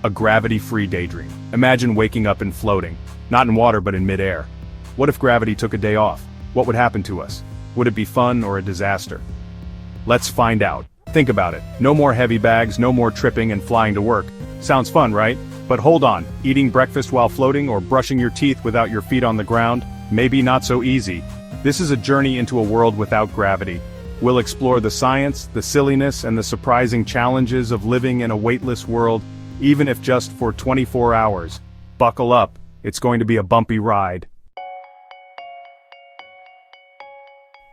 A gravity-free daydream. Imagine waking up and floating. Not in water but in midair. What if gravity took a day off? What would happen to us? Would it be fun or a disaster? Let's find out. Think about it. No more heavy bags, no more tripping and flying to work. Sounds fun, right? But hold on, eating breakfast while floating or brushing your teeth without your feet on the ground? Maybe not so easy. This is a journey into a world without gravity. We'll explore the science, the silliness, and the surprising challenges of living in a weightless world, even if just for 24 hours. Buckle up, it's going to be a bumpy ride.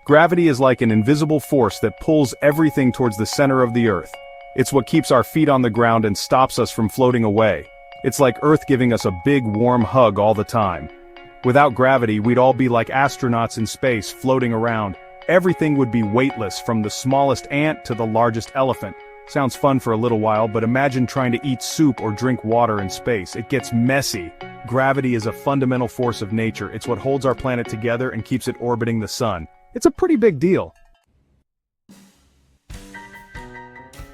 Gravity is like an invisible force that pulls everything towards the center of the Earth. It's what keeps our feet on the ground and stops us from floating away. It's like Earth giving us a big warm hug all the time. Without gravity, we'd all be like astronauts in space, floating around. Everything would be weightless, from the smallest ant to the largest elephant. Sounds fun for a little while, but imagine trying to eat soup or drink water in space. It gets messy. Gravity is a fundamental force of nature. It's what holds our planet together and keeps it orbiting the sun. It's a pretty big deal.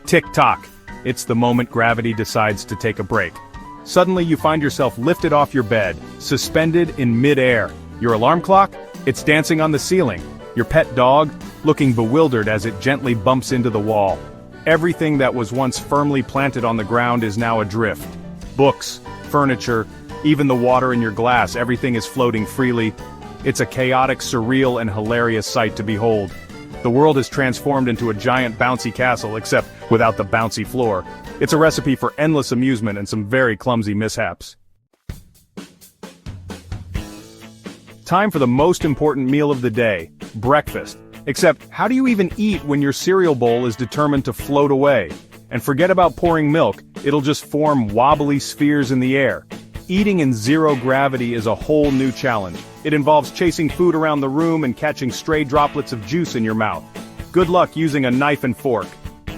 Tick-tock. It's the moment gravity decides to take a break. Suddenly you find yourself lifted off your bed, suspended in mid-air. Your alarm clock? It's dancing on the ceiling. Your pet dog? Looking bewildered as it gently bumps into the wall. Everything that was once firmly planted on the ground is now adrift. Books, furniture, even the water in your glass, everything is floating freely. It's a chaotic, surreal, and hilarious sight to behold. The world is transformed into a giant bouncy castle, except without the bouncy floor. It's a recipe for endless amusement and some very clumsy mishaps. Time for the most important meal of the day, breakfast. Except, how do you even eat when your cereal bowl is determined to float away? And forget about pouring milk, it'll just form wobbly spheres in the air. Eating in zero gravity is a whole new challenge. It involves chasing food around the room and catching stray droplets of juice in your mouth. Good luck using a knife and fork.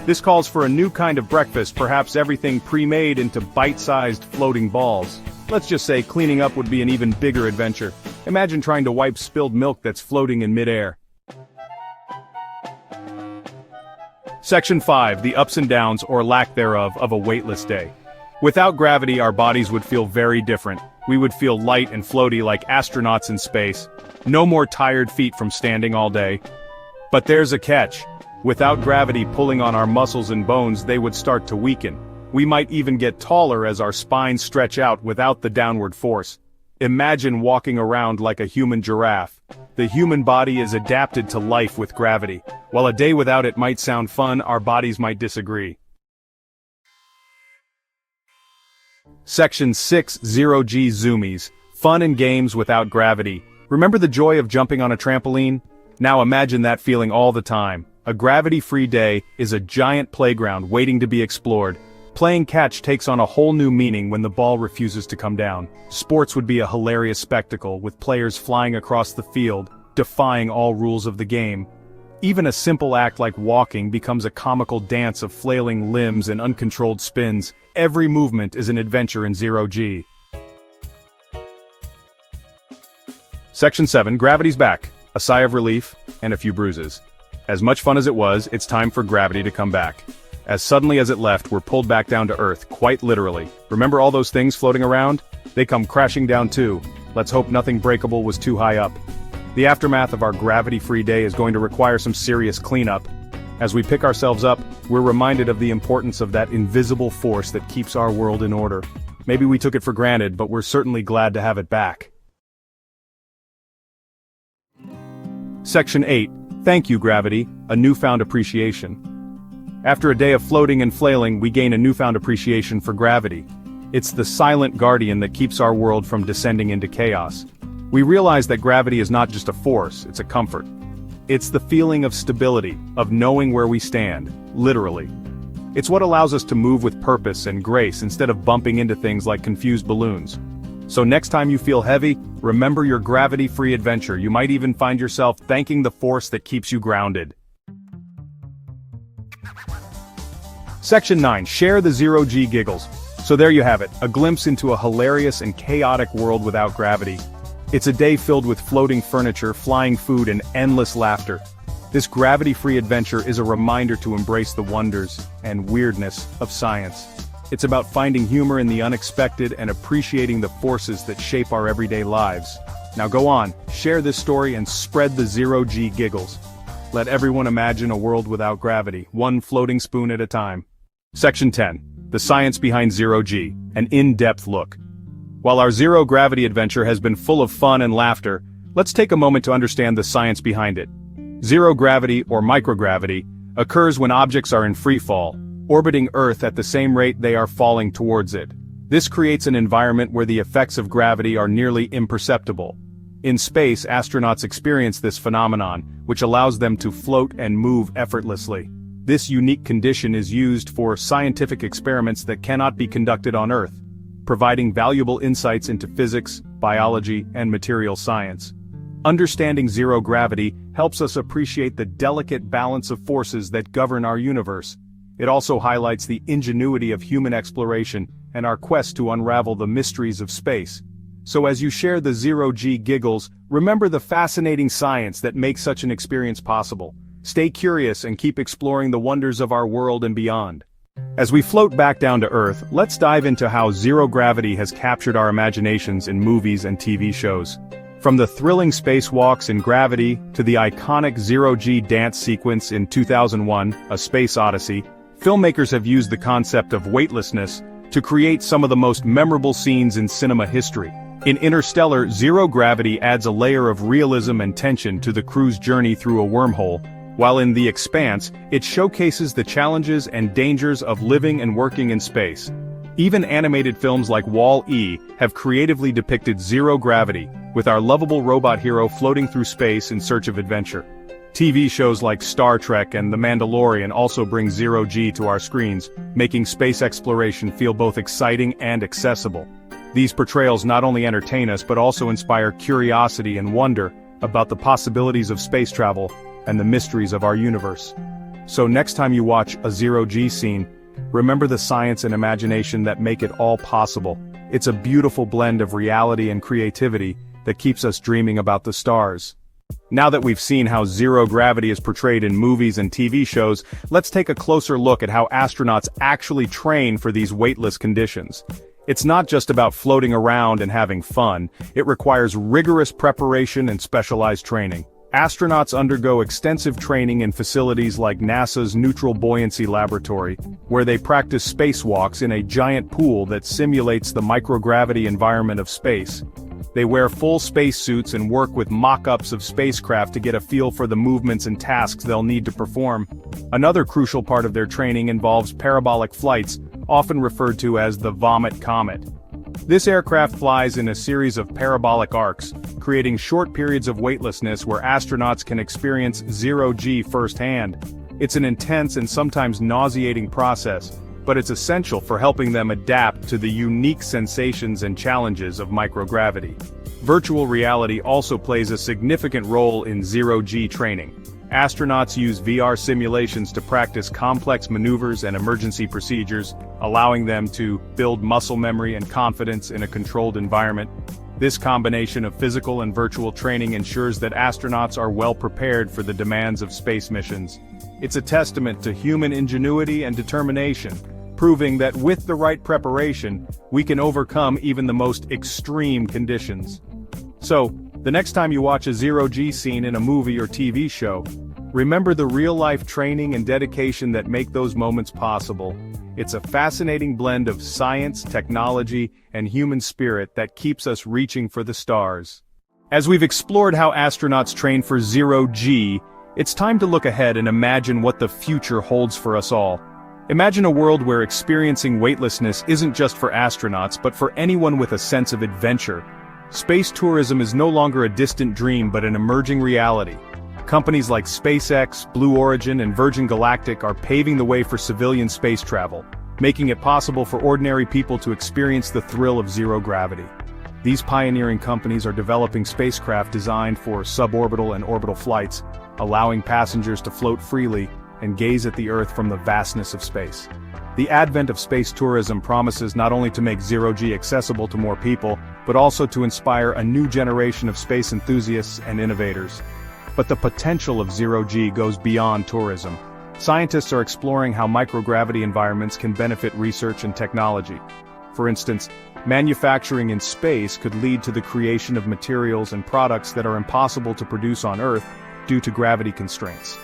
This calls for a new kind of breakfast, perhaps everything pre-made into bite-sized floating balls. Let's just say cleaning up would be an even bigger adventure. Imagine trying to wipe spilled milk that's floating in midair. Section 5. The ups and downs, or lack thereof, of a weightless day. Without gravity, our bodies would feel very different. We would feel light and floaty like astronauts in space. No more tired feet from standing all day. But there's a catch. Without gravity pulling on our muscles and bones, they would start to weaken. We might even get taller as our spines stretch out without the downward force. Imagine walking around like a human giraffe. The human body is adapted to life with gravity. While a day without it might sound fun, our bodies might disagree. Section 6. 0G Zoomies. Fun and games without gravity. Remember the joy of jumping on a trampoline? Now imagine that feeling all the time. A gravity-free day is a giant playground waiting to be explored. Playing catch takes on a whole new meaning when the ball refuses to come down. Sports would be a hilarious spectacle, with players flying across the field, defying all rules of the game. Even a simple act like walking becomes a comical dance of flailing limbs and uncontrolled spins. Every movement is an adventure in 0G. Section 7. Gravity's back. A sigh of relief, and a few bruises. As much fun as it was, it's time for gravity to come back. As suddenly as it left, we're pulled back down to Earth, quite literally. Remember all those things floating around? They come crashing down too. Let's hope nothing breakable was too high up. The aftermath of our gravity-free day is going to require some serious cleanup. As we pick ourselves up, we're reminded of the importance of that invisible force that keeps our world in order. Maybe we took it for granted, but we're certainly glad to have it back. Section 8. Thank you, gravity, a newfound appreciation. After a day of floating and flailing, we gain a newfound appreciation for gravity. It's the silent guardian that keeps our world from descending into chaos. We realize that gravity is not just a force, it's a comfort. It's the feeling of stability, of knowing where we stand, literally. It's what allows us to move with purpose and grace instead of bumping into things like confused balloons. So next time you feel heavy, remember your gravity-free adventure. You might even find yourself thanking the force that keeps you grounded. Section 9. Share the 0G giggles. So there you have it, a glimpse into a hilarious and chaotic world without gravity. It's a day filled with floating furniture, flying food, and endless laughter. This gravity-free adventure is a reminder to embrace the wonders and weirdness of science. It's about finding humor in the unexpected and appreciating the forces that shape our everyday lives. Now go on, share this story and spread the zero-G giggles. Let everyone imagine a world without gravity, one floating spoon at a time. Section 10. The science behind zero-G, an in-depth look. While our zero-gravity adventure has been full of fun and laughter, let's take a moment to understand the science behind it. Zero gravity, or microgravity, occurs when objects are in free fall, orbiting Earth at the same rate they are falling towards it. This creates an environment where the effects of gravity are nearly imperceptible. In space, astronauts experience this phenomenon, which allows them to float and move effortlessly. This unique condition is used for scientific experiments that cannot be conducted on Earth, providing valuable insights into physics, biology, and material science. Understanding zero gravity helps us appreciate the delicate balance of forces that govern our universe. It also highlights the ingenuity of human exploration and our quest to unravel the mysteries of space. So as you share the zero-G giggles, remember the fascinating science that makes such an experience possible. Stay curious and keep exploring the wonders of our world and beyond. As we float back down to Earth, let's dive into how zero gravity has captured our imaginations in movies and TV shows. From the thrilling spacewalks in Gravity to the iconic zero-G dance sequence in 2001, A Space Odyssey, filmmakers have used the concept of weightlessness to create some of the most memorable scenes in cinema history. In Interstellar, zero gravity adds a layer of realism and tension to the crew's journey through a wormhole, while in The Expanse, it showcases the challenges and dangers of living and working in space. Even animated films like Wall-E have creatively depicted zero gravity, with our lovable robot hero floating through space in search of adventure. TV shows like Star Trek and The Mandalorian also bring zero-G to our screens, making space exploration feel both exciting and accessible. These portrayals not only entertain us but also inspire curiosity and wonder about the possibilities of space travel and the mysteries of our universe. So next time you watch a zero-G scene, remember the science and imagination that make it all possible. It's a beautiful blend of reality and creativity that keeps us dreaming about the stars. Now that we've seen how zero gravity is portrayed in movies and TV shows, let's take a closer look at how astronauts actually train for these weightless conditions. It's not just about floating around and having fun, it requires rigorous preparation and specialized training. Astronauts undergo extensive training in facilities like NASA's Neutral Buoyancy Laboratory, where they practice spacewalks in a giant pool that simulates the microgravity environment of space. They wear full spacesuits and work with mock-ups of spacecraft to get a feel for the movements and tasks they'll need to perform. Another crucial part of their training involves parabolic flights, often referred to as the Vomit Comet. This aircraft flies in a series of parabolic arcs, creating short periods of weightlessness where astronauts can experience zero-G firsthand. It's an intense and sometimes nauseating process, but it's essential for helping them adapt to the unique sensations and challenges of microgravity. Virtual reality also plays a significant role in zero-G training. Astronauts use VR simulations to practice complex maneuvers and emergency procedures, allowing them to build muscle memory and confidence in a controlled environment. This combination of physical and virtual training ensures that astronauts are well prepared for the demands of space missions. It's a testament to human ingenuity and determination, proving that with the right preparation, we can overcome even the most extreme conditions. So, the next time you watch a zero-G scene in a movie or TV show, remember the real-life training and dedication that make those moments possible. It's a fascinating blend of science, technology, and human spirit that keeps us reaching for the stars. As we've explored how astronauts train for zero-G, it's time to look ahead and imagine what the future holds for us all. Imagine a world where experiencing weightlessness isn't just for astronauts but for anyone with a sense of adventure. Space tourism is no longer a distant dream but an emerging reality. Companies like SpaceX, Blue Origin, and Virgin Galactic are paving the way for civilian space travel, making it possible for ordinary people to experience the thrill of zero gravity. These pioneering companies are developing spacecraft designed for suborbital and orbital flights, allowing passengers to float freely and gaze at the Earth from the vastness of space. The advent of space tourism promises not only to make zero-G accessible to more people, but also to inspire a new generation of space enthusiasts and innovators. But the potential of zero-G goes beyond tourism. Scientists are exploring how microgravity environments can benefit research and technology. For instance, manufacturing in space could lead to the creation of materials and products that are impossible to produce on Earth due to gravity constraints.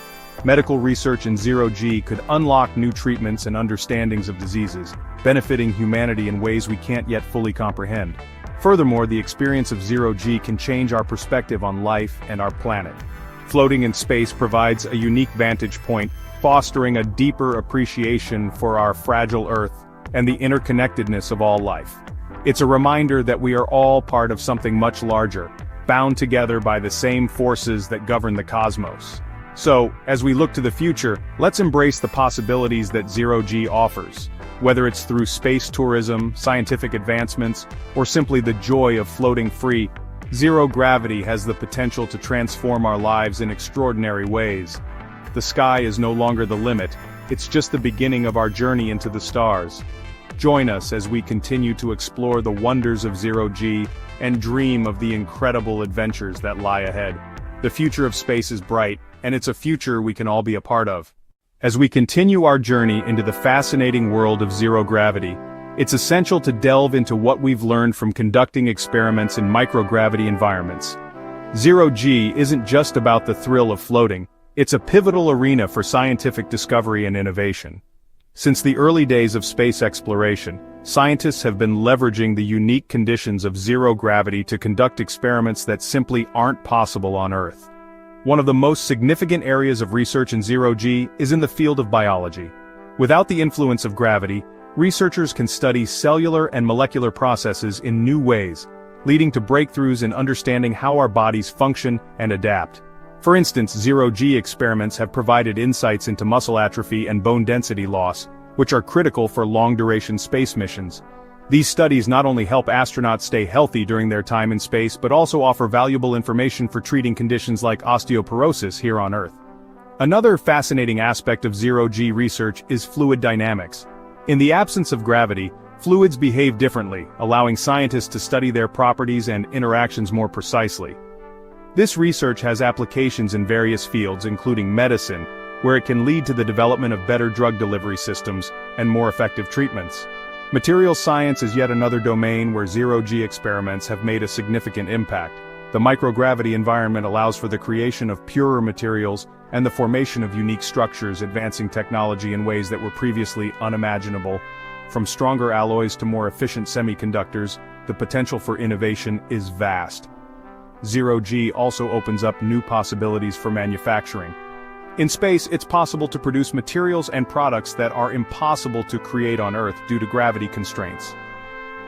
Medical research in zero-G could unlock new treatments and understandings of diseases, benefiting humanity in ways we can't yet fully comprehend. Furthermore, the experience of zero-G can change our perspective on life and our planet. Floating in space provides a unique vantage point, fostering a deeper appreciation for our fragile Earth and the interconnectedness of all life. It's a reminder that we are all part of something much larger, bound together by the same forces that govern the cosmos. So, as we look to the future, let's embrace the possibilities that zero-G offers. Whether it's through space tourism, scientific advancements, or simply the joy of floating free, zero gravity has the potential to transform our lives in extraordinary ways. The sky is no longer the limit, it's just the beginning of our journey into the stars. Join us as we continue to explore the wonders of zero-G and dream of the incredible adventures that lie ahead. The future of space is bright, and it's a future we can all be a part of. As we continue our journey into the fascinating world of zero gravity, it's essential to delve into what we've learned from conducting experiments in microgravity environments. Zero-G isn't just about the thrill of floating, it's a pivotal arena for scientific discovery and innovation. Since the early days of space exploration, scientists have been leveraging the unique conditions of zero gravity to conduct experiments that simply aren't possible on Earth. One of the most significant areas of research in zero-G is in the field of biology. Without the influence of gravity, researchers can study cellular and molecular processes in new ways, leading to breakthroughs in understanding how our bodies function and adapt. For instance, zero-G experiments have provided insights into muscle atrophy and bone density loss, which are critical for long-duration space missions. These studies not only help astronauts stay healthy during their time in space but also offer valuable information for treating conditions like osteoporosis here on Earth. Another fascinating aspect of zero-G research is fluid dynamics. In the absence of gravity, fluids behave differently, allowing scientists to study their properties and interactions more precisely. This research has applications in various fields including medicine, where it can lead to the development of better drug delivery systems and more effective treatments. Materials science is yet another domain where zero-G experiments have made a significant impact. The microgravity environment allows for the creation of purer materials and the formation of unique structures, advancing technology in ways that were previously unimaginable. From stronger alloys to more efficient semiconductors, the potential for innovation is vast. Zero-G also opens up new possibilities for manufacturing. In space, it's possible to produce materials and products that are impossible to create on Earth due to gravity constraints.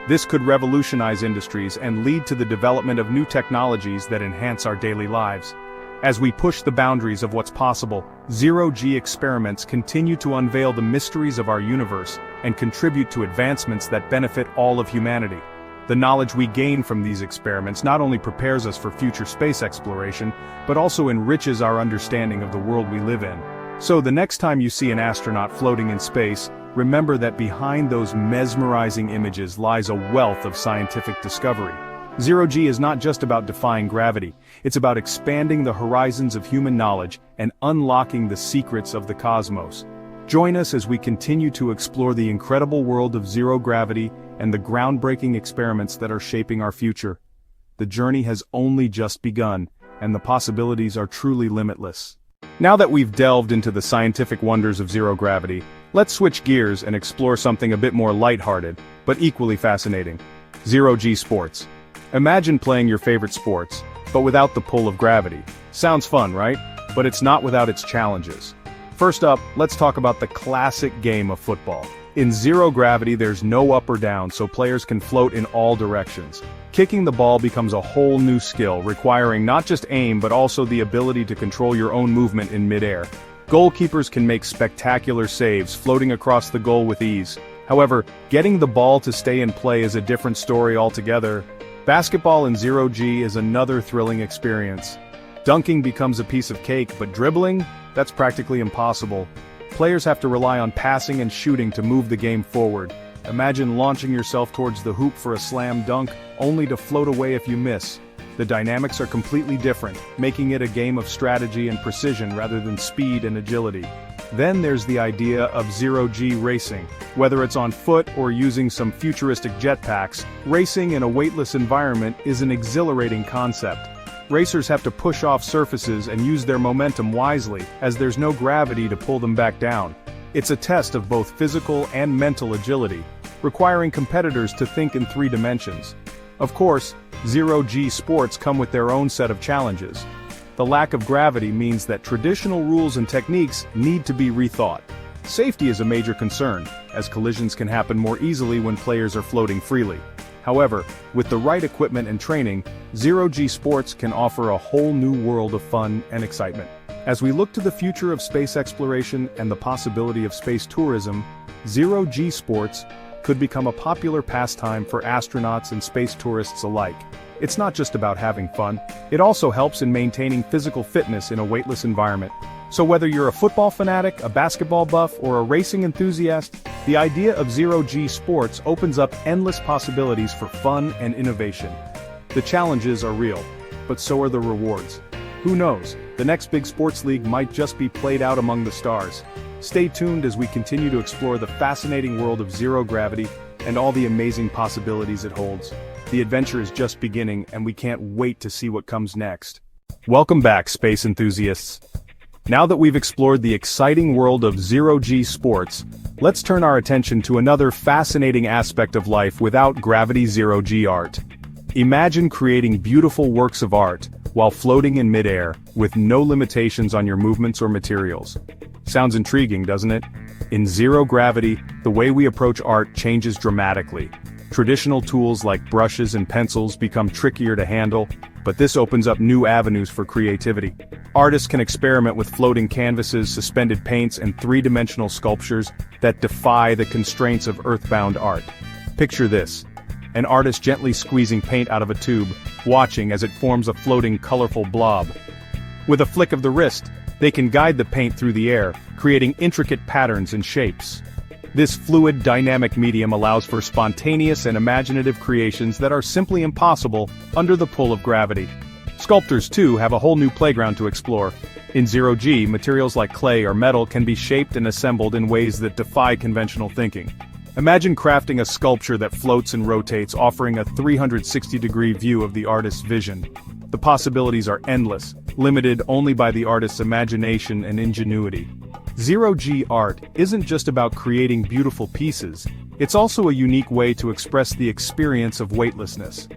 This could revolutionize industries and lead to the development of new technologies that enhance our daily lives. As we push the boundaries of what's possible, zero-G experiments continue to unveil the mysteries of our universe and contribute to advancements that benefit all of humanity. The knowledge we gain from these experiments not only prepares us for future space exploration, but also enriches our understanding of the world we live in. So the next time you see an astronaut floating in space, remember that behind those mesmerizing images lies a wealth of scientific discovery. Zero-G is not just about defying gravity, it's about expanding the horizons of human knowledge and unlocking the secrets of the cosmos. Join us as we continue to explore the incredible world of zero gravity and the groundbreaking experiments that are shaping our future. The journey has only just begun, and the possibilities are truly limitless. Now that we've delved into the scientific wonders of zero gravity, let's switch gears and explore something a bit more lighthearted, but equally fascinating. Zero-G sports. Imagine playing your favorite sports, but without the pull of gravity. Sounds fun, right? But it's not without its challenges. First up, let's talk about the classic game of football. In zero gravity, there's no up or down, so players can float in all directions. Kicking the ball becomes a whole new skill, requiring not just aim but also the ability to control your own movement in midair. Goalkeepers can make spectacular saves, floating across the goal with ease. However, getting the ball to stay in play is a different story altogether. Basketball in zero-G is another thrilling experience. Dunking becomes a piece of cake, but dribbling? That's practically impossible. Players have to rely on passing and shooting to move the game forward. Imagine launching yourself towards the hoop for a slam dunk, only to float away if you miss. The dynamics are completely different, making it a game of strategy and precision rather than speed and agility. Then there's the idea of zero-G racing. Whether it's on foot or using some futuristic jetpacks, racing in a weightless environment is an exhilarating concept. Racers have to push off surfaces and use their momentum wisely, as there's no gravity to pull them back down. It's a test of both physical and mental agility, requiring competitors to think in 3 dimensions. Of course, zero-G sports come with their own set of challenges. The lack of gravity means that traditional rules and techniques need to be rethought. Safety is a major concern, as collisions can happen more easily when players are floating freely. However, with the right equipment and training, zero-G sports can offer a whole new world of fun and excitement. As we look to the future of space exploration and the possibility of space tourism, zero-G sports could become a popular pastime for astronauts and space tourists alike. It's not just about having fun, it also helps in maintaining physical fitness in a weightless environment. So whether you're a football fanatic, a basketball buff, or a racing enthusiast, the idea of zero-G sports opens up endless possibilities for fun and innovation. The challenges are real, but so are the rewards. Who knows, the next big sports league might just be played out among the stars. Stay tuned as we continue to explore the fascinating world of zero gravity and all the amazing possibilities it holds. The adventure is just beginning, and we can't wait to see what comes next. Welcome back, space enthusiasts. Now that we've explored the exciting world of zero-G sports, let's turn our attention to another fascinating aspect of life without gravity: zero-G art. Imagine creating beautiful works of art while floating in midair, with no limitations on your movements or materials. Sounds intriguing, doesn't it? In zero gravity, the way we approach art changes dramatically. Traditional tools like brushes and pencils become trickier to handle, but this opens up new avenues for creativity. Artists can experiment with floating canvases, suspended paints, and 3-dimensional sculptures that defy the constraints of earthbound art. Picture this: an artist gently squeezing paint out of a tube, watching as it forms a floating, colorful blob. With a flick of the wrist, they can guide the paint through the air, creating intricate patterns and shapes. This fluid, dynamic medium allows for spontaneous and imaginative creations that are simply impossible under the pull of gravity. Sculptors, too, have a whole new playground to explore. In zero-G, materials like clay or metal can be shaped and assembled in ways that defy conventional thinking. Imagine crafting a sculpture that floats and rotates, offering a 360-degree view of the artist's vision. The possibilities are endless, limited only by the artist's imagination and ingenuity. Zero-G art isn't just about creating beautiful pieces, it's also a unique way to express the experience of weightlessness.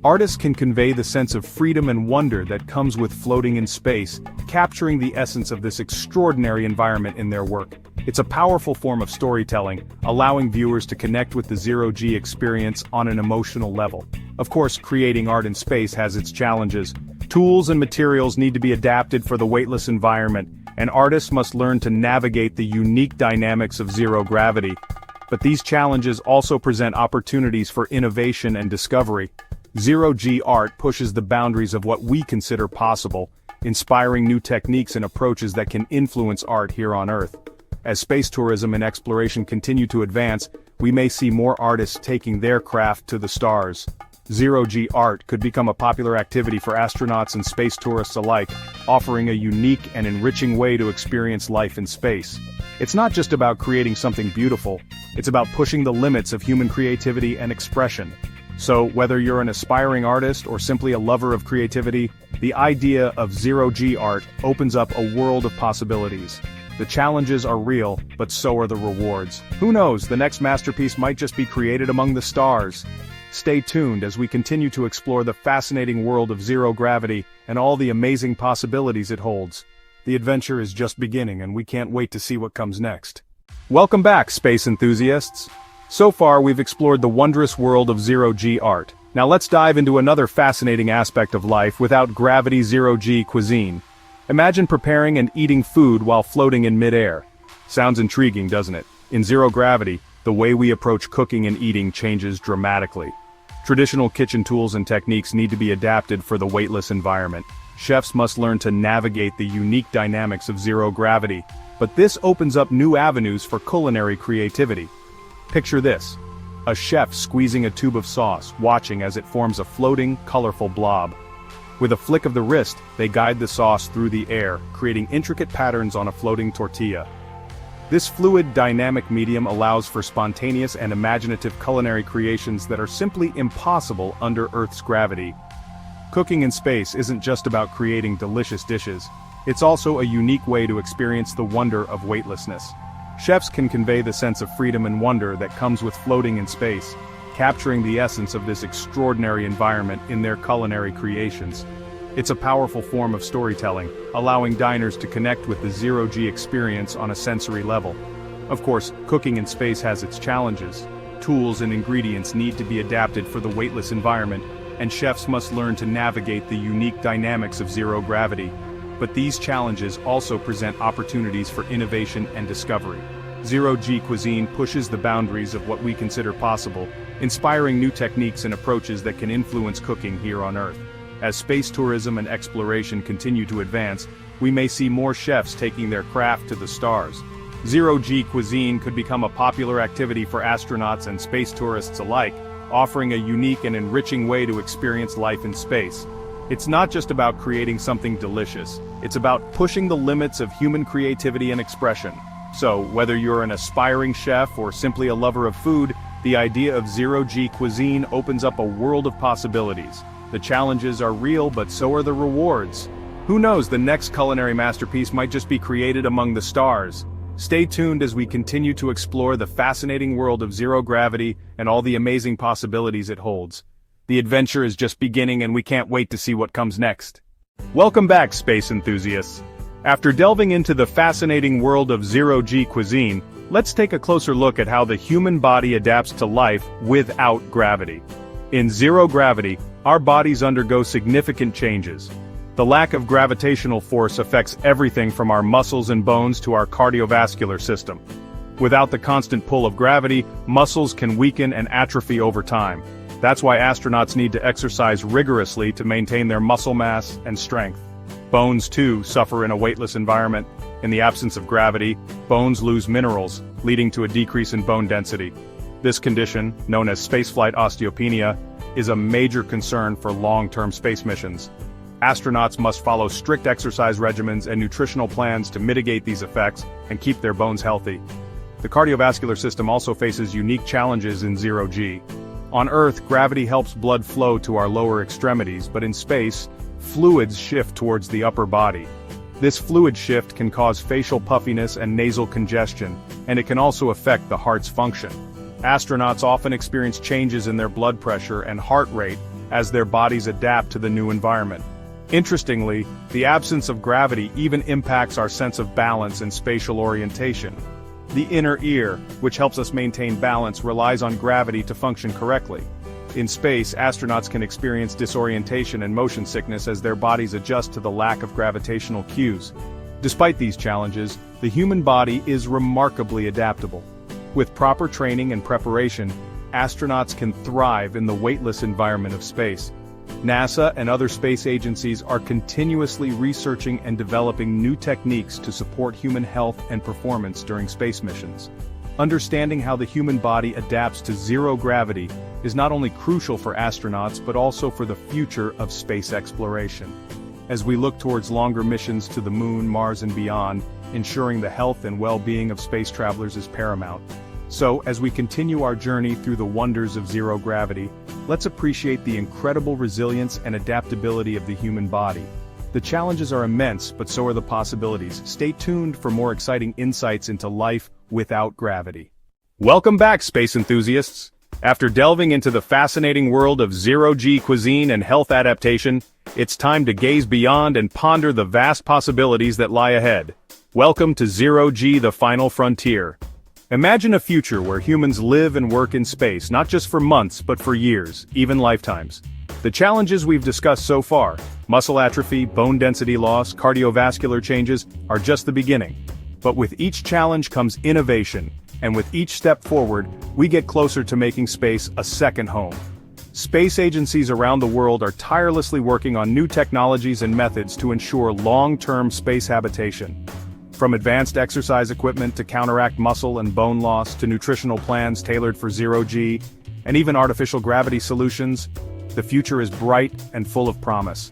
Artists can convey the sense of freedom and wonder that comes with floating in space, capturing the essence of this extraordinary environment in their work. It's a powerful form of storytelling, allowing viewers to connect with the zero-G experience on an emotional level. Of course, creating art in space has its challenges. Tools and materials need to be adapted for the weightless environment, and artists must learn to navigate the unique dynamics of zero gravity. But these challenges also present opportunities for innovation and discovery. Zero-G art pushes the boundaries of what we consider possible, inspiring new techniques and approaches that can influence art here on Earth. As space tourism and exploration continue to advance, we may see more artists taking their craft to the stars. Zero-G art could become a popular activity for astronauts and space tourists alike, offering a unique and enriching way to experience life in space. It's not just about creating something beautiful, it's about pushing the limits of human creativity and expression. So, whether you're an aspiring artist or simply a lover of creativity, the idea of zero-G art opens up a world of possibilities. The challenges are real, but so are the rewards. Who knows, the next masterpiece might just be created among the stars. Stay tuned as we continue to explore the fascinating world of zero gravity and all the amazing possibilities it holds. The adventure is just beginning, and we can't wait to see what comes next. Welcome back, space enthusiasts! So far, we've explored the wondrous world of zero-G art. Now let's dive into another fascinating aspect of life without gravity: zero-G cuisine. Imagine preparing and eating food while floating in midair. Sounds intriguing, doesn't it? In zero gravity, the way we approach cooking and eating changes dramatically. Traditional kitchen tools and techniques need to be adapted for the weightless environment. Chefs must learn to navigate the unique dynamics of zero gravity, but this opens up new avenues for culinary creativity. Picture this: a chef squeezing a tube of sauce, watching as it forms a floating, colorful blob. With a flick of the wrist, they guide the sauce through the air, creating intricate patterns on a floating tortilla. This fluid, dynamic medium allows for spontaneous and imaginative culinary creations that are simply impossible under Earth's gravity. Cooking in space isn't just about creating delicious dishes, it's also a unique way to experience the wonder of weightlessness. Chefs can convey the sense of freedom and wonder that comes with floating in space, capturing the essence of this extraordinary environment in their culinary creations. It's a powerful form of storytelling, allowing diners to connect with the zero-G experience on a sensory level. Of course, cooking in space has its challenges. Tools and ingredients need to be adapted for the weightless environment, and chefs must learn to navigate the unique dynamics of zero gravity. But these challenges also present opportunities for innovation and discovery. Zero-G cuisine pushes the boundaries of what we consider possible, inspiring new techniques and approaches that can influence cooking here on Earth. As space tourism and exploration continue to advance, we may see more chefs taking their craft to the stars. Zero-G cuisine could become a popular activity for astronauts and space tourists alike, offering a unique and enriching way to experience life in space. It's not just about creating something delicious, it's about pushing the limits of human creativity and expression. So, whether you're an aspiring chef or simply a lover of food, the idea of zero-G cuisine opens up a world of possibilities. The challenges are real, but so are the rewards. Who knows, the next culinary masterpiece might just be created among the stars. Stay tuned as we continue to explore the fascinating world of zero gravity and all the amazing possibilities it holds. The adventure is just beginning and we can't wait to see what comes next. Welcome back, space enthusiasts. After delving into the fascinating world of zero-G cuisine, let's take a closer look at how the human body adapts to life without gravity. In zero gravity, our bodies undergo significant changes. The lack of gravitational force affects everything from our muscles and bones to our cardiovascular system. Without the constant pull of gravity, muscles can weaken and atrophy over time. That's why astronauts need to exercise rigorously to maintain their muscle mass and strength. Bones, too, suffer in a weightless environment. In the absence of gravity, bones lose minerals, leading to a decrease in bone density. This condition, known as spaceflight osteopenia, is a major concern for long-term space missions. Astronauts must follow strict exercise regimens and nutritional plans to mitigate these effects and keep their bones healthy. The cardiovascular system also faces unique challenges in zero-G. On Earth, gravity helps blood flow to our lower extremities, but in space, fluids shift towards the upper body. This fluid shift can cause facial puffiness and nasal congestion, and it can also affect the heart's function. Astronauts often experience changes in their blood pressure and heart rate as their bodies adapt to the new environment. Interestingly, the absence of gravity even impacts our sense of balance and spatial orientation. The inner ear, which helps us maintain balance, relies on gravity to function correctly. In space, astronauts can experience disorientation and motion sickness as their bodies adjust to the lack of gravitational cues. Despite these challenges, the human body is remarkably adaptable. With proper training and preparation, astronauts can thrive in the weightless environment of space. NASA and other space agencies are continuously researching and developing new techniques to support human health and performance during space missions. Understanding how the human body adapts to zero gravity is not only crucial for astronauts but also for the future of space exploration. As we look towards longer missions to the Moon, Mars and beyond, ensuring the health and well-being of space travelers is paramount. So, as we continue our journey through the wonders of zero gravity, let's appreciate the incredible resilience and adaptability of the human body. The challenges are immense, but so are the possibilities. Stay tuned for more exciting insights into life without gravity. Welcome back, space enthusiasts! After delving into the fascinating world of zero-G cuisine and health adaptation, it's time to gaze beyond and ponder the vast possibilities that lie ahead. Welcome to Zero-G, the final frontier. Imagine a future where humans live and work in space, not just for months, but for years, even lifetimes. The challenges we've discussed so far, muscle atrophy, bone density loss, cardiovascular changes, are just the beginning. But with each challenge comes innovation, and with each step forward, we get closer to making space a second home. Space agencies around the world are tirelessly working on new technologies and methods to ensure long-term space habitation. From advanced exercise equipment to counteract muscle and bone loss to nutritional plans tailored for zero-G, and even artificial gravity solutions, the future is bright and full of promise.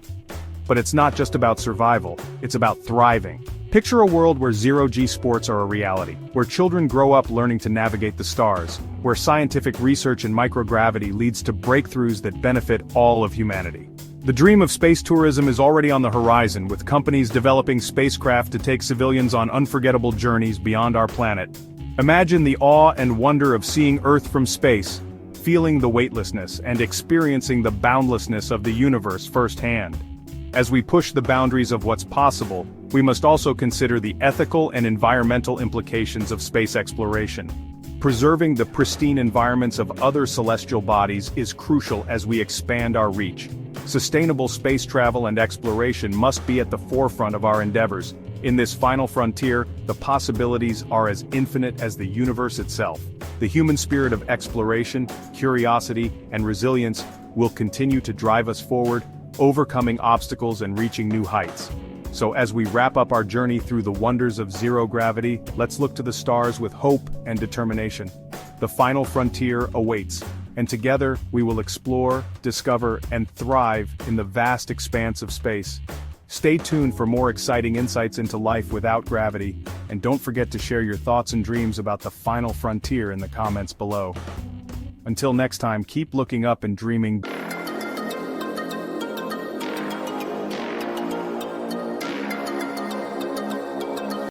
But it's not just about survival, it's about thriving. Picture a world where zero-G sports are a reality, where children grow up learning to navigate the stars, where scientific research in microgravity leads to breakthroughs that benefit all of humanity. The dream of space tourism is already on the horizon, with companies developing spacecraft to take civilians on unforgettable journeys beyond our planet. Imagine the awe and wonder of seeing Earth from space, feeling the weightlessness and experiencing the boundlessness of the universe firsthand. As we push the boundaries of what's possible, we must also consider the ethical and environmental implications of space exploration. Preserving the pristine environments of other celestial bodies is crucial as we expand our reach. Sustainable space travel and exploration must be at the forefront of our endeavors. In this final frontier, the possibilities are as infinite as the universe itself. The human spirit of exploration, curiosity, and resilience will continue to drive us forward, overcoming obstacles and reaching new heights. So as we wrap up our journey through the wonders of zero gravity, let's look to the stars with hope and determination. The final frontier awaits, and together we will explore, discover, and thrive in the vast expanse of space. Stay tuned for more exciting insights into life without gravity, and don't forget to share your thoughts and dreams about the final frontier in the comments below. Until next time, keep looking up and dreaming.